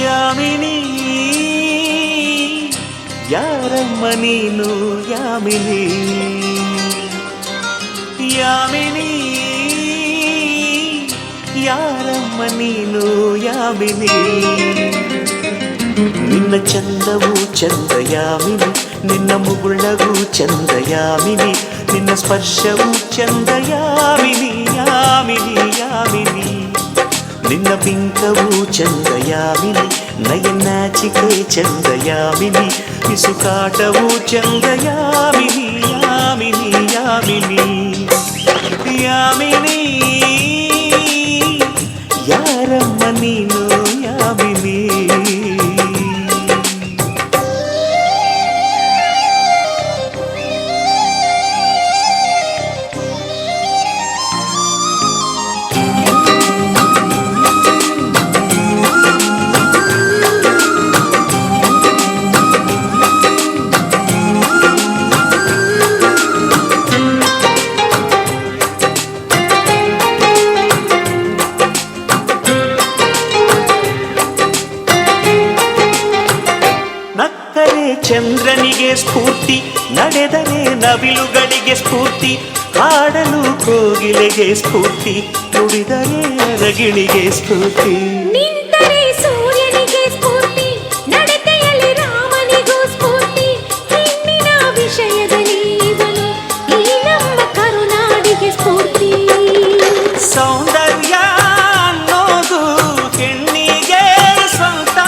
ಯಾಮಿನಿ ಯಾರಮ್ಮ ನೀನು ಯಾಮಿನಿ ಯಾಮಿನಿ ಯಾರಮ್ಮ ನೀನು ಯಾಮಿನಿ ನಿನ್ನ ಚಂದವು ಚಂದ ಯಾಮಿನಿ ನಿನ್ನ ಮುಗುಳಗೂ ಚಂದ ಯಾಮಿನಿ ನಿನ್ನ ಸ್ಪರ್ಶವು ಚಂದ ಯಾಮಿನಿ ಯಾಮಿನಿ ಯಾಮಿನಿ ನಿನ್ನ ಬಿಂಕವು ಚಂದ ಯಾಮಿನಿ ನಯನಾಚಿಕೆ ಚಂದ ಯಾಮಿನಿ ಪಿಸುಕಾಟವು ಚಂದ ಯಾಮಿನಿ ಯಾಮಿನಿ ಯಾಮಿನಿ ಯಾಮಿನಿ ಯಾರಮ್ಮ ನೀನು ಯಾಮಿನಿ ಚಂದ್ರನಿಗೆ ಸ್ಫೂರ್ತಿ ನಡೆದರೆ ನವಿಲುಗಳಿಗೆ ಸ್ಫೂರ್ತಿ ಹಾಡಲು ಕೋಗಿಲೆಗೆ ಸ್ಫೂರ್ತಿ ನುಡಿದರೆ ಅರಗಿಣಿಗೆ ಸ್ಫೂರ್ತಿ ನಿಂತರೆ ಸೂರ್ಯನಿಗೆ ಸ್ಫೂರ್ತಿ ನಡತೆಯಲ್ಲಿ ರಾಮನಿಗೂ ಸ್ಫೂರ್ತಿ ಹೆಣ್ಣಿನ ವಿಷಯದಲ್ಲಿ ಇವನು ಈ ನಮ್ಮ ಕರುನಾಡಿಗೆ ಸ್ಫೂರ್ತಿ ಸೌಂದರ್ಯ ಅನ್ನೋದು ಹೆಣ್ಣಿಗೆ ಸ್ವಂತ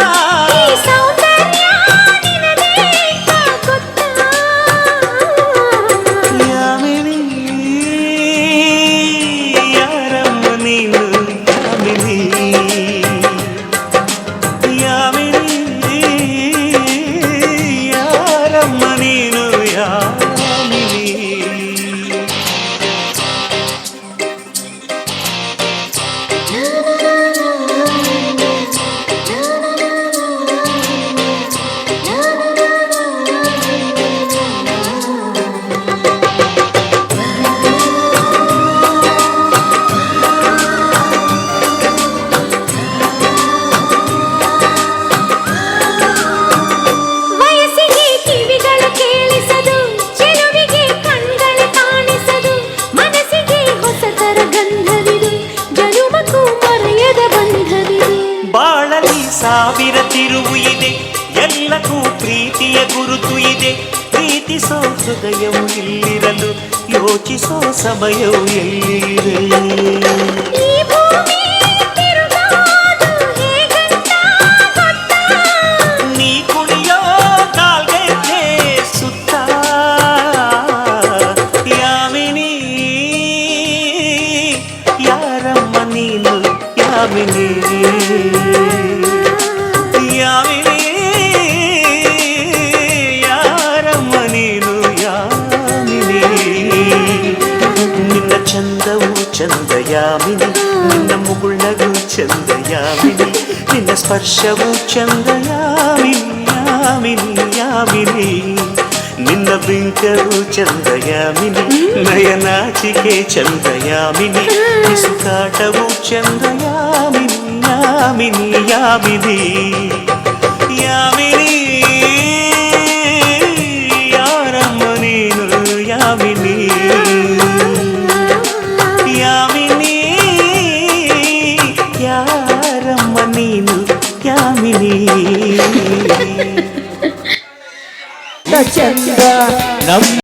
ಸಾವಿರ ತಿರುವು ಇದೆ ಎಲ್ಲಕ್ಕೂ ಪ್ರೀತಿಯ ಗುರುತು ಇದೆ ಪ್ರೀತಿಸೋ ಹೃದಯವು ಇಲ್ಲಿರಲು ಯೋಚಿಸೋ ಸಮಯವು ಎಲ್ಲಿದೆ ನೀ ಕುಣಿಯೋ ಕಾಲ್ಗೆಜ್ಜೆ ಸುತ್ತ ಯಾಮಿನಿ ಯಾರಮ್ಮ ನೀನು ಯಾಮಿನಿ ಯಾಮಿನಿ ಯಾರಮ್ಮ ನೀನು ಯಾಮಿನಿ ನಿನ್ನ ಚಂದವು ಚಂದ ಯಾಮಿನಿ ನಿನ್ನ ಮುಗುಳಗೂ ಚಂದ ಯಾಮಿನಿ ನಿನ್ನ ಸ್ಪರ್ಶವು ಚಂದ ಯಾಮಿನಿ ಯಾಮಿನಿ ಯಾಮಿನಿ ನಿನ್ನ ಬಿಂಕವು ಚಂದ ಯಾಮಿನಿ ನಯನಾಚಿಕೆ ಚಂದ ಯಾಮಿನಿ ಪಿಸುಕಾಟವು ಚಂದ ಯಾಮಿನಿ ಯಾಮಿನಿ ಯಾಮಿನಿ ಯಾಮಿನಿ ಯಾರಮ್ಮ ನೀನು ಯಾಮಿನಿ ಯಾಮಿನಿ ಯಾರಮ್ಮ ನೀನು ಯಾಮಿನಿ ಚಂದ ನಮ್ಮ